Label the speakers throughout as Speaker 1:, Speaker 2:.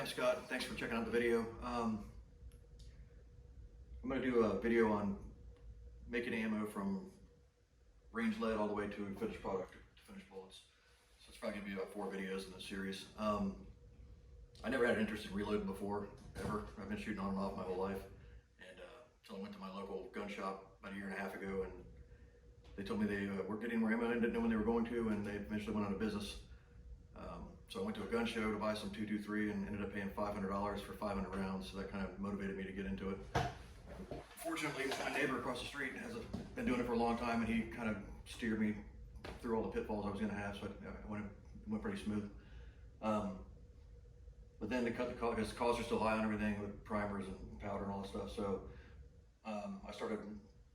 Speaker 1: Scott. Thanks for checking out the video. I'm going to do a video on making ammo from range lead all the way to finished product, to finished bullets. So it's probably going to be about 4 videos in this series. I never had an interest in reloading before, ever. I've been shooting on and off my whole life. And until I went to my local gun shop about a year and a half ago, and they told me they were getting more ammo and didn't know when they were going to, and they eventually went out of business. So I went to a gun show to buy some 223 and ended up paying $500 for 500 rounds. So that kind of motivated me to get into it. Fortunately, my neighbor across the street has been doing it for a long time, and he kind of steered me through all the pitfalls I was going to have. So it went pretty smooth. But then because the costs are still high on everything with primers and powder and all that stuff. So I started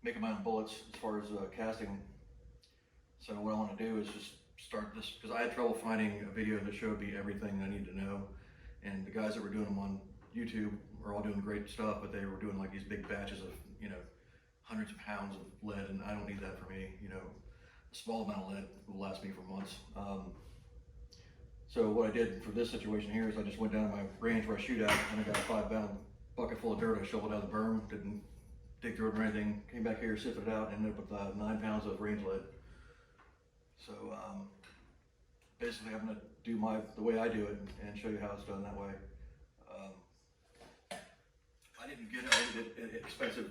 Speaker 1: making my own bullets as far as casting. So what I want to do is just start this, because I had trouble finding a video that showed me everything I needed to know. And the guys that were doing them on YouTube are all doing great stuff, but they were doing like these big batches of, hundreds of pounds of lead, and I don't need that for me. A small amount of lead will last me for months. So what I did for this situation here is I just went down to my range where I shoot at, and I got a 5-pound bucket full of dirt. I shoveled out of the berm, didn't dig through it or anything. Came back here, sifted it out, and ended up with 9 pounds of range lead. So basically I'm going to do the way I do it and show you how it's done that way. I didn't get an expensive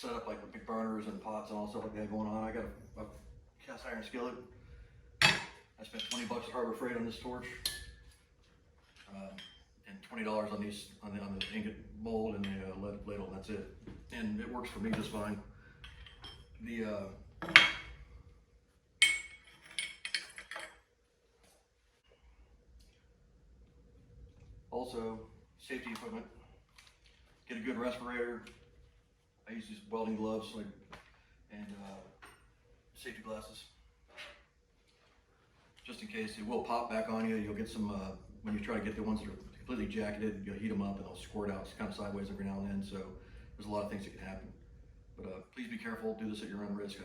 Speaker 1: setup like with big burners and pots and all stuff like that going on. I got a cast iron skillet. I spent $20 at Harbor Freight on this torch, and $20 on the ingot mold and the lead ladle, and that's it. And it works for me just fine. Also, safety equipment. Get a good respirator. I use these welding gloves and safety glasses. Just in case it will pop back on you. You'll get some, when you try to get the ones that are completely jacketed, you'll heat them up and they'll squirt out kind of sideways every now and then. So there's a lot of things that can happen. But please be careful, do this at your own risk.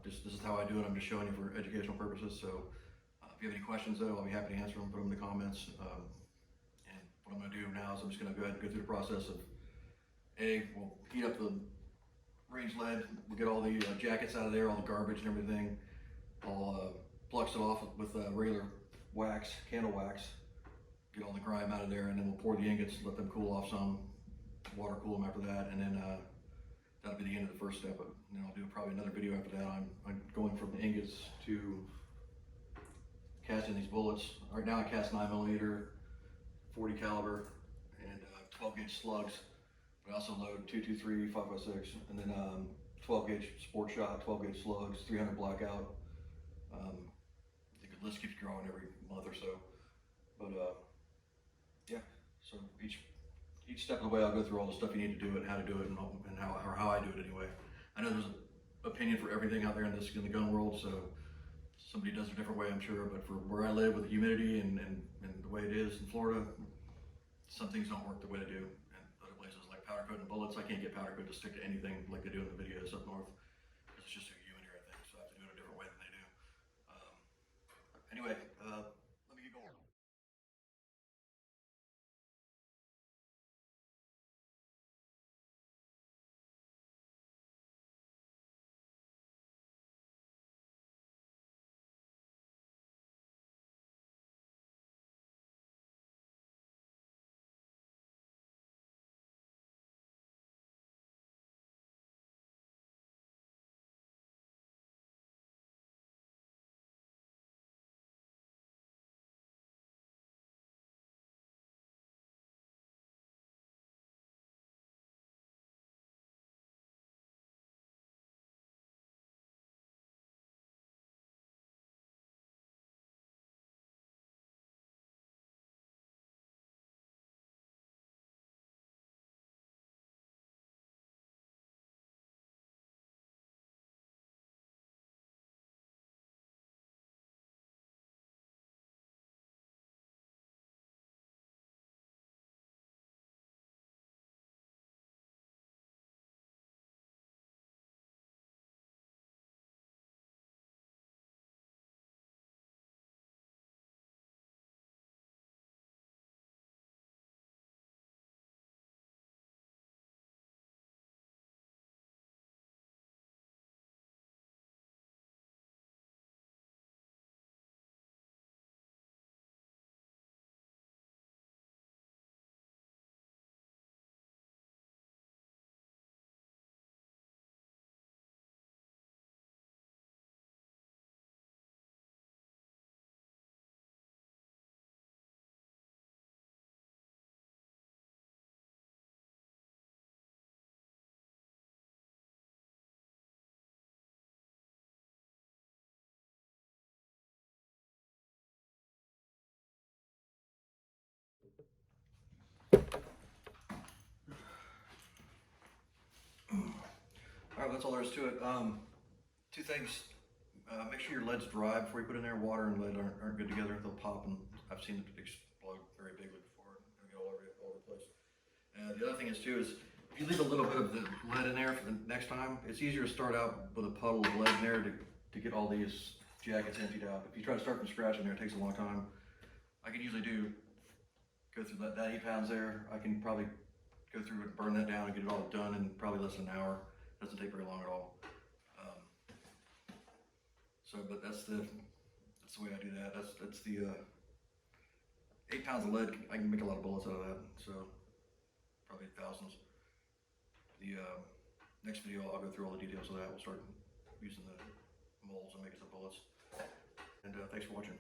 Speaker 1: This is how I do it. I'm just showing you for educational purposes. So if you have any questions though, I'll be happy to answer them, put them in the comments. And what I'm going to do now is I'm just going to go ahead and go through the process of we'll heat up the range lead, we'll get all the jackets out of there, all the garbage and everything. I'll flux it off with regular wax, candle wax, get all the grime out of there, and then we'll pour the ingots, let them cool off some, water cool them after that, and then that'll be the end of the first step. And then I'll do probably another video after that on going from the ingots to casting these bullets. Right now I cast 9mm, 40 caliber, and 12 gauge slugs. But I also load 223, 5.56, and then 12 gauge sport shot, 12 gauge slugs, 300 blackout. The list keeps growing every month or so. But yeah, so each step of the way I'll go through all the stuff you need to do it, how to do it, and how I do it anyway. I know there's an opinion for everything out there in the gun world, so somebody does it a different way, I'm sure. But for where I live with the humidity and the way it is in Florida, some things don't work the way they do. Powder coating bullets, I can't get powder coat to stick to anything like they do in the videos up north. It's just too humid here, I think, so I have to do it a different way than they do. Anyway, let me get going. All right, that's all there is to it. Two things. Make sure your lead's dry before you put it in there. Water and lead aren't good together. They'll pop, and I've seen it explode very bigly before. It'll get all over the place. And the other thing is too is if you leave a little bit of the lead in there for the next time, it's easier to start out with a puddle of lead in there to get all these jackets emptied out. If you try to start from scratch in there, it takes a long time. I can usually go through that 8 pounds there. I can probably go through and burn that down and get it all done in probably less than an hour. Doesn't take very long at all. But that's the way I do that. That's the 8 pounds of lead. I can make a lot of bullets out of that. So probably thousands. The next video I'll go through all the details of that. We'll start using the molds and making some bullets. And thanks for watching.